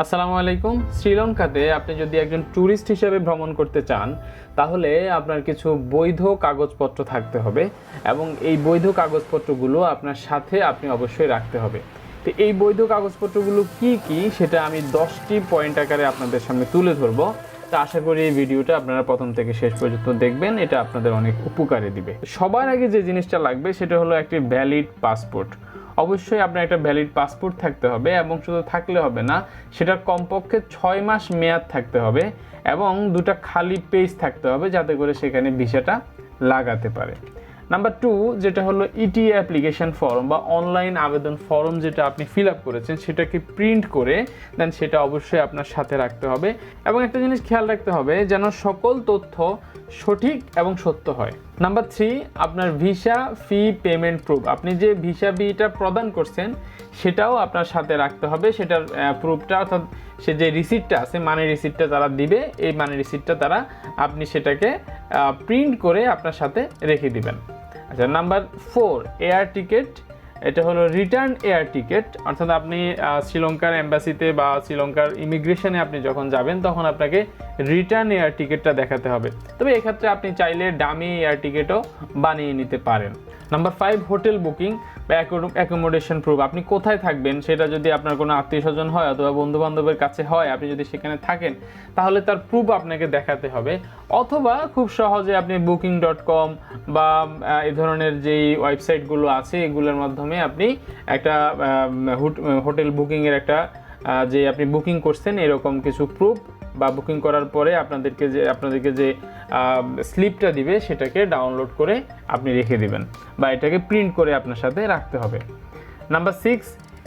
আসসালামু আলাইকুম। শ্রীলঙ্কাতে আপনি যদি একজন ট্যুরিস্ট হিসেবে ভ্রমণ করতে চান তাহলে আপনার কিছু বৈধ কাগজপত্র থাকতে হবে এবং এই বৈধ কাগজপত্রগুলো আপনার সাথে আপনি অবশ্যই রাখতে হবে। তো এই বৈধ কাগজপত্রগুলো কি কি সেটা আমি 10টি পয়েন্ট আকারে আপনাদের সামনে তুলে ধরবো। তা আশা করি এই ভিডিওটা আপনারা প্রথম থেকে শেষ পর্যন্ত দেখবেন, এটা আপনাদের অনেক উপকারে দিবে। সবার আগে যে জিনিসটা লাগবে সেটা হলো একটি ভ্যালিড পাসপোর্ট। অবশ্যই আপনার একটা ভ্যালিড পাসপোর্ট থাকতে হবে এবং শুধু থাকলে হবে না, সেটার কমপক্ষে 6 মাস মেয়াদ থাকতে হবে এবং দুটো খালি পেজ থাকতে হবে যাতে করে সেখানে ভিসাটা লাগাতে পারে। নাম্বার 2 যেটা হলো ইটিএ অ্যাপ্লিকেশন ফর্ম বা অনলাইন আবেদন ফর্ম, যেটা আপনি ফিল আপ করেছেন সেটাকে প্রিন্ট করে দেন সেটা অবশ্যই আপনার সাথে রাখতে হবে। এবং একটা জিনিস খেয়াল রাখতে হবে যেন সকল তথ্য সঠিক এবং সত্য হয়। নাম্বার 3 আপনার ভিসা ফি পেমেন্ট প্রুফ, আপনি যে ভিসা ফিটা প্রদান করছেন সেটাও আপনার সাথে রাখতে হবে। সেটার প্রুফটা অর্থাৎ সে যে রিসিপ্টটা আছে, মানি রিসিপ্টটা তারা দিবে, এই মানি রিসিপ্টটা তারা আপনি সেটাকে প্রিন্ট করে আপনার সাথে রেখে দিবেন। আচ্ছা, নাম্বার 4 এয়ার টিকিট। এটা হলো রিটার্ন এয়ার টিকিট, অর্থাৎ আপনি শ্রীলঙ্কার এম্বাসিতে বা শ্রীলঙ্কার ইমিগ্রেশনে আপনি যখন যাবেন তখন আপনাকে রিটার্ন এয়ার টিকিটটা দেখাতে হবে। তবে এক্ষেত্রে আপনি চাইলে ডামি এয়ার টিকিটও বানিয়ে নিতে পারেন। নাম্বার 5 হোটেল বুকিং বা অ্যাকোমোডেশন প্রুফ, আপনি কোথায় থাকবেন সেটা যদি আপনার কোনো আত্মীয় স্বজন হয় অথবা বন্ধু বান্ধবের কাছে হয়, আপনি যদি সেখানে থাকেন তাহলে তার প্রুফ আপনাকে দেখাতে হবে। অথবা খুব সহজে আপনি booking.com বা এই ধরনের যেই ওয়েবসাইটগুলো আছে এগুলোর মাধ্যমে আপনি একটা হোটেল বুকিংয়ের একটা যে আপনি বুকিং করছেন এরকম কিছু প্রুফ বা বুকিং করার পরে আপনাদেরকে যে স্লিপটা দিবে সেটাকে ডাউনলোড করে আপনি রেখে দিবেন বা এটাকে প্রিন্ট করে আপনার সাথে রাখতে হবে। নাম্বার 6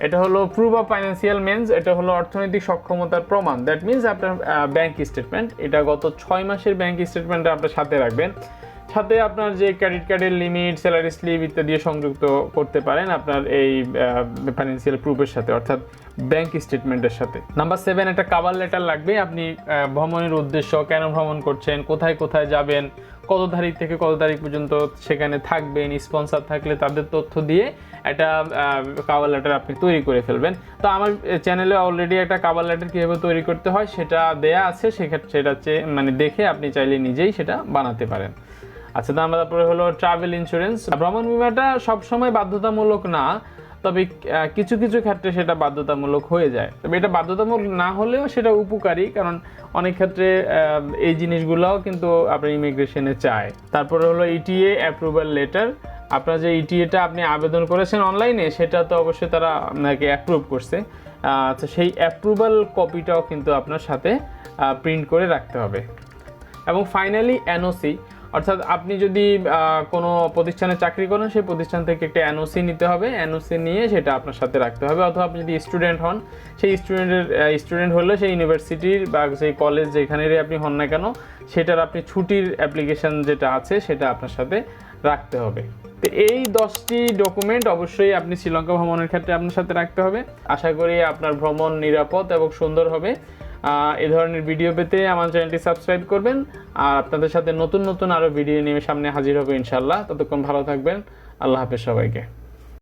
এটা হলো প্রুফ অফ ফাইন্যান্সিয়াল মিনস, এটা হলো অর্থনৈতিক সক্ষমতার প্রমাণ। দ্যাট মিনস আপনার ব্যাংক স্টেটমেন্ট, এটা গত 6 মাসের ব্যাংক স্টেটমেন্টটা আপনার সাথে রাখবেন। সাথে আপনার যে ক্রেডিট কার্ডের লিমিট, স্যালারি স্লিপ ইত্যাদি সংযুক্ত করতে পারেন আপনার এই ফাইন্যান্সিয়াল প্রুফের সাথে, অর্থাৎ ব্যাংক স্টেটমেন্টের সাথে। নাম্বার 7 একটা কভার লেটার লাগবে। আপনি ভ্রমণের উদ্দেশ্য, কেন ভ্রমণ করছেন, কোথায় কোথায় যাবেন, কত তারিখ থেকে কত তারিখ পর্যন্ত সেখানে থাকবেন, স্পন্সর থাকলে তাদের তথ্য দিয়ে একটা কভার লেটার আপনি তৈরি করে ফেলবেন। তো আমার চ্যানেলে অলরেডি একটা কভার লেটার কীভাবে তৈরি করতে হয় সেটা দেয়া আছে, সেক্ষেত্রে সেটা মানে দেখে আপনি চাইলে নিজেই সেটা বানাতে পারেন। আচ্ছা, তারপরে হলো ট্রাভেল ইন্স্যুরেন্স। ভ্রমণ বিমাটা সবসময় বাধ্যতামূলক না, তবে কিছু কিছু ক্ষেত্রে সেটা বাধ্যতামূলক হয়ে যায়। তবে এটা বাধ্যতামূলক না হলেও সেটা উপকারী, কারণ অনেক ক্ষেত্রে এই জিনিসগুলোও কিন্তু আপনার ইমিগ্রেশনে চায়। তারপরে হলো ইটিএ অ্যাপ্রুভাল লেটার। আপনার যে ইটিএটা আপনি আবেদন করেছেন অনলাইনে সেটা তো অবশ্যই তারা আপনাকে অ্যাপ্রুভ করছে। আচ্ছা, সেই অ্যাপ্রুভাল কপিটাও কিন্তু আপনার সাথে প্রিন্ট করে রাখতে হবে। এবং ফাইনালি এনওসি, অর্থাৎ আপনি যদি কোনো প্রতিষ্ঠানে চাকরি করেন সেই প্রতিষ্ঠান থেকে একটা এনওসি নিতে হবে। এনওসি নিয়ে সেটা আপনার সাথে রাখতে হবে। অথবা আপনি যদি স্টুডেন্ট হন, সেই স্টুডেন্ট হলে সেই ইউনিভার্সিটির বা সেই কলেজ যেখানেরই আপনি হন না কেন সেটার আপনি ছুটির অ্যাপ্লিকেশন যেটা আছে সেটা আপনার সাথে রাখতে হবে। তো এই 10টি ডকুমেন্ট অবশ্যই আপনি শ্রীলঙ্কা ভ্রমণের ক্ষেত্রে আপনার সাথে রাখতে হবে। আশা করি আপনার ভ্রমণ নিরাপদ এবং সুন্দর হবে। এই ধরনের ভিডিও পেতে আমার চ্যানেলটি সাবস্ক্রাইব করবেন। আর আপনাদের সাথে নতুন নতুন আরও ভিডিও নিয়ে সামনে হাজির হবে ইনশাল্লাহ। ততক্ষণ ভালো থাকবেন। আল্লাহ হাফেজ সবাইকে।